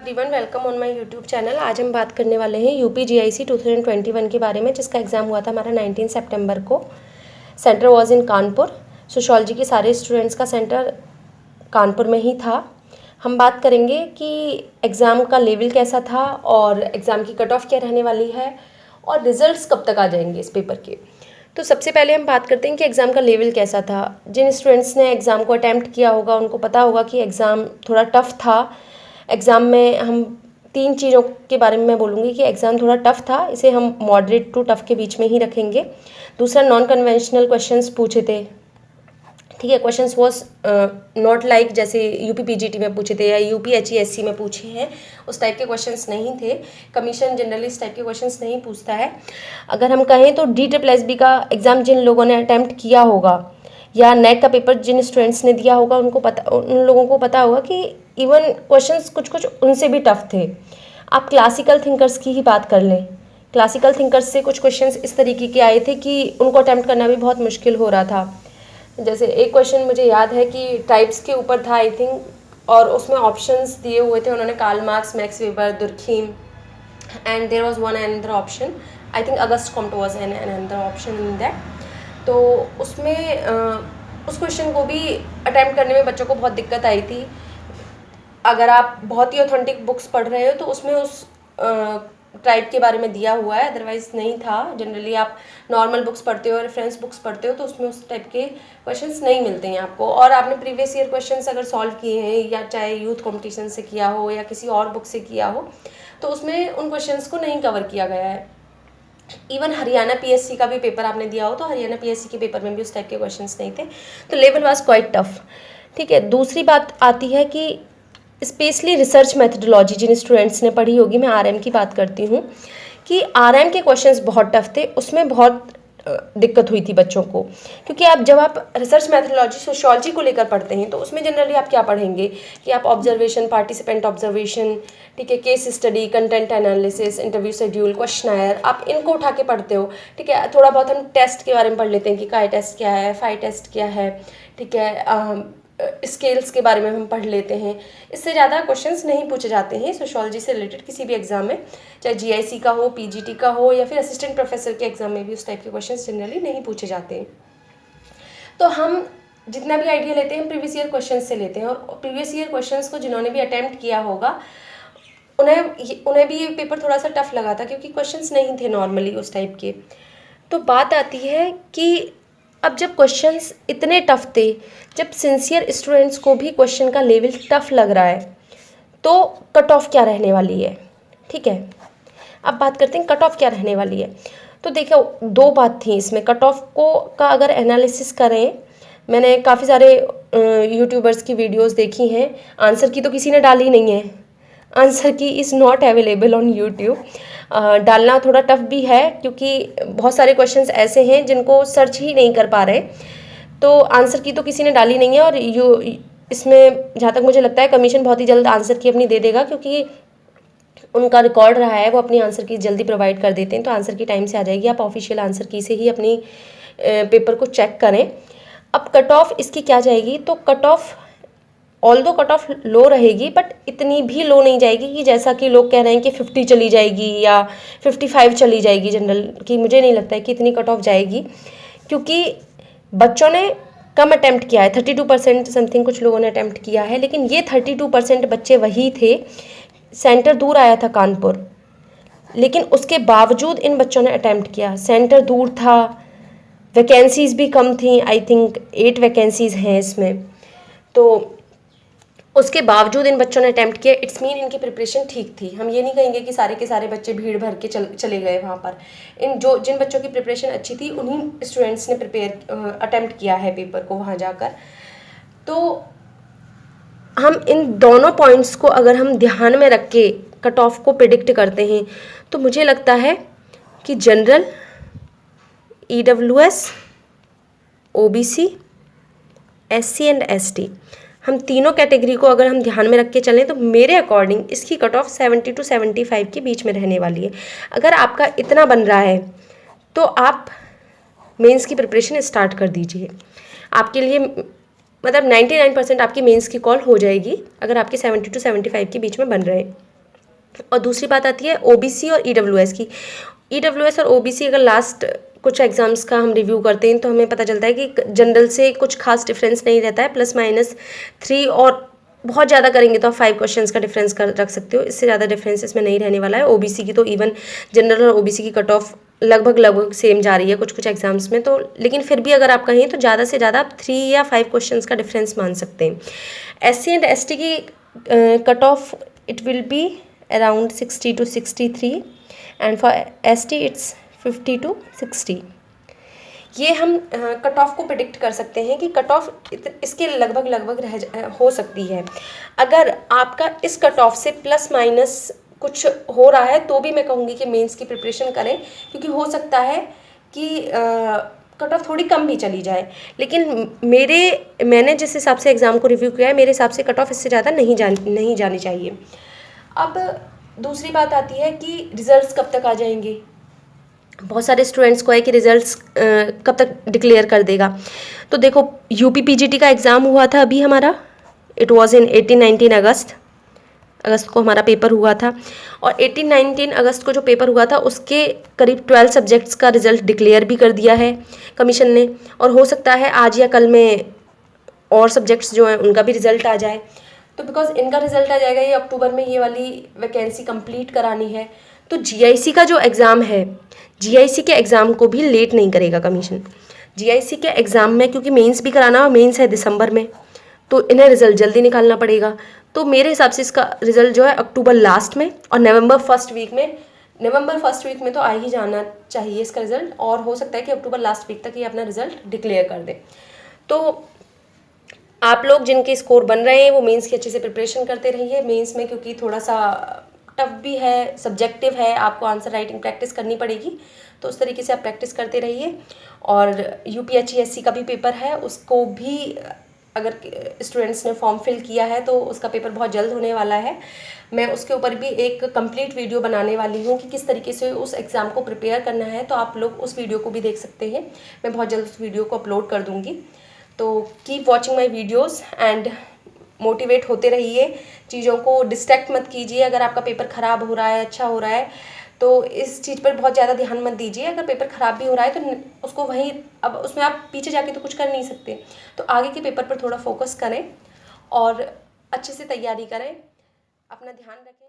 Everyone, welcome on my YouTube channel. आज हम बात करने वाले हैं यूपी जीआईसी 2021 के बारे में, जिसका एग्ज़ाम हुआ था हमारा 19 सितंबर को। Centre was in Kanpur. Sociology के सारे स्टूडेंट्स का सेंटर कानपुर में ही था। हम बात करेंगे कि एग्ज़ाम का लेवल कैसा था और एग्ज़ाम की कट ऑफ क्या रहने वाली है और रिजल्ट्स कब तक आ जाएंगे इस पेपर के। तो सबसे पहले हम बात करते हैं कि एग्ज़ाम का लेवल कैसा था। जिन स्टूडेंट्स ने एग्ज़ाम को अटैम्प्ट किया होगा उनको पता होगा कि एग्ज़ाम थोड़ा टफ़ था। एग्ज़ाम में हम 3 चीज़ों के बारे में मैं बोलूँगी कि एग्ज़ाम थोड़ा टफ़ था, इसे हम मॉडरेट टू टफ़ के बीच में ही रखेंगे। दूसरा, नॉन कन्वेंशनल क्वेश्चंस पूछे थे, ठीक है। क्वेश्चंस वॉज नॉट लाइक जैसे यूपी पीजीटी में पूछे थे या यूपी एचईएससी में पूछे हैं, उस टाइप के क्वेश्चंस नहीं थे। कमीशन जनरली इस टाइप के क्वेश्चंस नहीं पूछता है। अगर हम कहें तो DSSB का एग्ज़ाम जिन लोगों ने अटैम्प्ट किया होगा या नेट का पेपर जिन स्टूडेंट्स ने दिया होगा उन लोगों को पता होगा कि इवन क्वेश्चंस कुछ उनसे भी टफ थे। आप क्लासिकल थिंकर्स की ही बात कर लें, क्लासिकल थिंकर्स से कुछ क्वेश्चंस इस तरीके के आए थे कि उनको अटैम्प्ट करना भी बहुत मुश्किल हो रहा था। जैसे एक क्वेश्चन मुझे याद है कि टाइप्स के ऊपर था आई थिंक, और उसमें ऑप्शंस दिए हुए थे उन्होंने, Karl Marx, Max Weber, Durkheim, and there was one another option, I think Auguste Comte was an another option in that. तो उसमें उस क्वेश्चन को भी अटैम्प्ट करने में बच्चों को बहुत दिक्कत आई थी। अगर आप बहुत ही ऑथेंटिक बुक्स पढ़ रहे हो तो उसमें उस टाइप के बारे में दिया हुआ है, अदरवाइज़ नहीं था। जनरली आप नॉर्मल बुक्स पढ़ते हो, रेफरेंस बुक्स पढ़ते हो, तो उसमें उस टाइप के क्वेश्चंस नहीं मिलते हैं आपको। और आपने प्रीवियस ईयर क्वेश्चंस अगर सॉल्व किए हैं या चाहे यूथ कॉम्पिटिशन से किया हो या किसी और बुक से किया हो, तो उसमें उन क्वेश्चंस को नहीं कवर किया गया है। इवन हरियाणा पीएससी का भी पेपर आपने दिया हो तो हरियाणा पीएससी के पेपर में भी उस टाइप के क्वेश्चंस नहीं थे, तो लेवल वाज क्वाइट टफ, ठीक है। दूसरी बात आती है कि स्पेशली रिसर्च मेथडोलॉजी जिन स्टूडेंट्स ने पढ़ी होगी, मैं आरएम की बात करती हूँ, कि आरएम के क्वेश्चंस बहुत टफ थे। उसमें बहुत दिक्कत हुई थी बच्चों को, क्योंकि जब आप रिसर्च मेथडोलॉजी सोशियोलॉजी को लेकर पढ़ते हैं तो उसमें जनरली आप क्या पढ़ेंगे कि आप ऑब्जर्वेशन, पार्टिसिपेंट ऑब्जर्वेशन, ठीक है, case study, content analysis, interview schedule, questionnaire, आप इनको उठा के पढ़ते हो, ठीक है। थोड़ा बहुत हम टेस्ट के बारे में पढ़ लेते हैं कि काय टेस्ट क्या है, फाई टेस्ट क्या है, ठीक है, स्केल्स के बारे में हम पढ़ लेते हैं। इससे ज़्यादा क्वेश्चंस नहीं पूछे जाते हैं सोशियोलॉजी से रिलेटेड किसी भी एग्जाम में, चाहे जीआईसी का हो, पीजीटी का हो, या फिर असिस्टेंट प्रोफेसर के एग्जाम में भी उस टाइप के क्वेश्चंस जनरली नहीं पूछे जाते हैं। तो हम जितना भी आइडिया लेते हैं हम प्रीवियस ईयर क्वेश्चन से लेते हैं, और प्रीवियस ईयर क्वेश्चन को जिन्होंने भी अटैम्प्ट किया होगा उन्हें भी ये पेपर थोड़ा सा टफ लगा था, क्योंकि क्वेश्चंस नहीं थे नॉर्मली उस टाइप के। तो बात आती है कि अब जब क्वेश्चंस इतने टफ थे, जब सिंसियर स्टूडेंट्स को भी क्वेश्चन का लेवल टफ लग रहा है, तो कट ऑफ क्या रहने वाली है, ठीक है। अब बात करते हैं कट ऑफ क्या रहने वाली है। तो देखो, 2 बात थी इसमें। कट ऑफ का अगर एनालिसिस करें, मैंने काफ़ी सारे यूट्यूबर्स की वीडियोस देखी हैं, आंसर की तो किसी ने डाली नहीं है, आंसर की is not available on YouTube. डालना थोड़ा टफ भी है, क्योंकि बहुत सारे क्वेश्चंस ऐसे हैं जिनको सर्च ही नहीं कर पा रहे, तो आंसर की तो किसी ने डाली नहीं है। और इसमें जहाँ तक मुझे लगता है कमीशन बहुत ही जल्द आंसर की अपनी दे देगा, क्योंकि उनका रिकॉर्ड रहा है, वो अपनी आंसर की जल्दी प्रोवाइड कर देते हैं, तो आंसर की टाइम से आ जाएगी। आप ऑफिशियल आंसर की से ही अपनी पेपर को चेक करें। अब कट ऑफ इसकी क्या जाएगी, तो cut off although cut of low रहेगी, बट इतनी भी लो नहीं जाएगी कि जैसा कि लोग कह रहे हैं कि 50 चली जाएगी या 55 चली जाएगी जनरल की। मुझे नहीं लगता है कि इतनी कट ऑफ जाएगी, क्योंकि बच्चों ने कम अटैम्प्ट किया है, 32% समथिंग कुछ लोगों ने अटैम्प्ट किया है, लेकिन ये 32% बच्चे वही थे। सेंटर दूर आया था कानपुर, लेकिन उसके बावजूद इन बच्चों ने अटैम्प्ट किया। सेंटर दूर था, वैकेंसीज़ भी कम थी, आई थिंक 8 वैकेंसीज़ हैं इसमें, तो उसके बावजूद इन बच्चों ने अटैम्प्ट किया। इट्स मीन इनकी प्रिपरेशन ठीक थी। हम ये नहीं कहेंगे कि सारे के सारे बच्चे भीड़ भर के चले गए वहाँ पर। जिन बच्चों की प्रिपरेशन अच्छी थी उन्हीं स्टूडेंट्स ने अटैम्प्ट किया है पेपर को वहाँ जाकर। तो हम इन दोनों पॉइंट्स को अगर हम ध्यान में रख के कट ऑफ को प्रिडिक्ट करते हैं, तो मुझे लगता है कि general, EWS, OBC, SC and ST, हम तीनों कैटेगरी को अगर हम ध्यान में रख के चलें, तो मेरे अकॉर्डिंग इसकी कट ऑफ 70 to 75 के बीच में रहने वाली है। अगर आपका इतना बन रहा है तो आप मेंस की प्रिपरेशन स्टार्ट कर दीजिए। आपके लिए मतलब 99% आपकी मेंस की कॉल हो जाएगी अगर आपके 70 to 75 के बीच में बन रहे हैं। और दूसरी बात आती है ओबीसी और ईडब्ल्यूएस की। ईडब्ल्यूएस और ओबीसी अगर लास्ट कुछ एग्जाम्स का हम रिव्यू करते हैं तो हमें पता चलता है कि जनरल से कुछ खास डिफरेंस नहीं रहता है, +- 3 और बहुत ज़्यादा करेंगे तो आप 5 क्वेश्चंस का डिफरेंस कर रख सकते हो, इससे ज़्यादा डिफरेंस इसमें नहीं रहने वाला है। ओबीसी की तो इवन जनरल और ओबीसी की कट ऑफ लगभग सेम जा रही है कुछ कुछ एग्जाम्स में, तो लेकिन फिर भी अगर आप कहें तो ज़्यादा से ज़्यादा आप 3 या 5 क्वेश्चंस का डिफरेंस मान सकते हैं। SC एंड ST की cut off it will be around 60 to 63 and for ST it's 50 to 60। ये हम कट ऑफ को प्रिडिक्ट कर सकते हैं कि कट ऑफ इसके लगभग हो सकती है। अगर आपका इस कट ऑफ से प्लस माइनस कुछ हो रहा है तो भी मैं कहूँगी कि मेंस की प्रिपरेशन करें, क्योंकि हो सकता है कि कट ऑफ थोड़ी कम भी चली जाए। लेकिन मैंने जिस हिसाब से एग्ज़ाम को रिव्यू किया है, मेरे हिसाब से कट ऑफ इससे ज़्यादा नहीं जानी चाहिए। अब दूसरी बात आती है कि रिजल्ट्स कब तक आ जाएंगे। बहुत सारे स्टूडेंट्स को है कि रिजल्ट्स कब तक डिक्लेयर कर देगा। तो देखो यूपी पीजीटी का एग्ज़ाम हुआ था अभी हमारा, इट वाज इन 18-19 अगस्त को हमारा पेपर हुआ था, और 18-19 अगस्त को जो पेपर हुआ था उसके करीब 12 सब्जेक्ट्स का रिज़ल्ट डिक्लेयर भी कर दिया है कमीशन ने, और हो सकता है आज या कल में और सब्जेक्ट्स जो हैं उनका भी रिज़ल्ट आ जाए। तो बिकॉज इनका रिज़ल्ट आ जाएगा, ये अक्टूबर में ये वाली वैकेंसी कंप्लीट करानी है, तो जीआईसी का जो एग्ज़ाम है, जीआईसी के एग्ज़ाम को भी लेट नहीं करेगा कमीशन। जीआईसी के एग्ज़ाम में क्योंकि मेंस भी कराना, और मेंस है दिसंबर में, तो इन्हें रिज़ल्ट जल्दी निकालना पड़ेगा। तो मेरे हिसाब से इसका रिज़ल्ट जो है अक्टूबर लास्ट में और नवंबर फर्स्ट वीक में तो आ ही जाना चाहिए इसका रिज़ल्ट, और हो सकता है कि अक्टूबर लास्ट वीक तक ये अपना रिज़ल्ट डिक्लेयर कर दे। तो आप लोग जिनके स्कोर बन रहे हैं वो मेंस की अच्छे से प्रिपरेशन करते रहिए। मेंस में क्योंकि थोड़ा सा टफ भी है, सब्जेक्टिव है, आपको आंसर राइटिंग प्रैक्टिस करनी पड़ेगी, तो उस तरीके से आप प्रैक्टिस करते रहिए। और यूपीएचईएससी का भी पेपर है, उसको भी अगर स्टूडेंट्स ने फॉर्म फिल किया है तो उसका पेपर बहुत जल्द होने वाला है। मैं उसके ऊपर भी एक कंप्लीट वीडियो बनाने वाली हूँ कि किस तरीके से उस एग्ज़ाम को प्रिपेयर करना है, तो आप लोग उस वीडियो को भी देख सकते हैं। मैं बहुत जल्द उस वीडियो को अपलोड कर दूँगी। तो keep watching my videos and motivate होते रहिए, चीज़ों को डिस्ट्रैक्ट मत कीजिए। अगर आपका पेपर ख़राब हो रहा है, अच्छा हो रहा है, तो इस चीज़ पर बहुत ज़्यादा ध्यान मत दीजिए। अगर पेपर ख़राब भी हो रहा है तो उसको वहीं, अब उसमें आप पीछे जाके तो कुछ कर नहीं सकते, तो आगे के पेपर पर थोड़ा फोकस करें और अच्छे से तैयारी करें। अपना ध्यान रखें।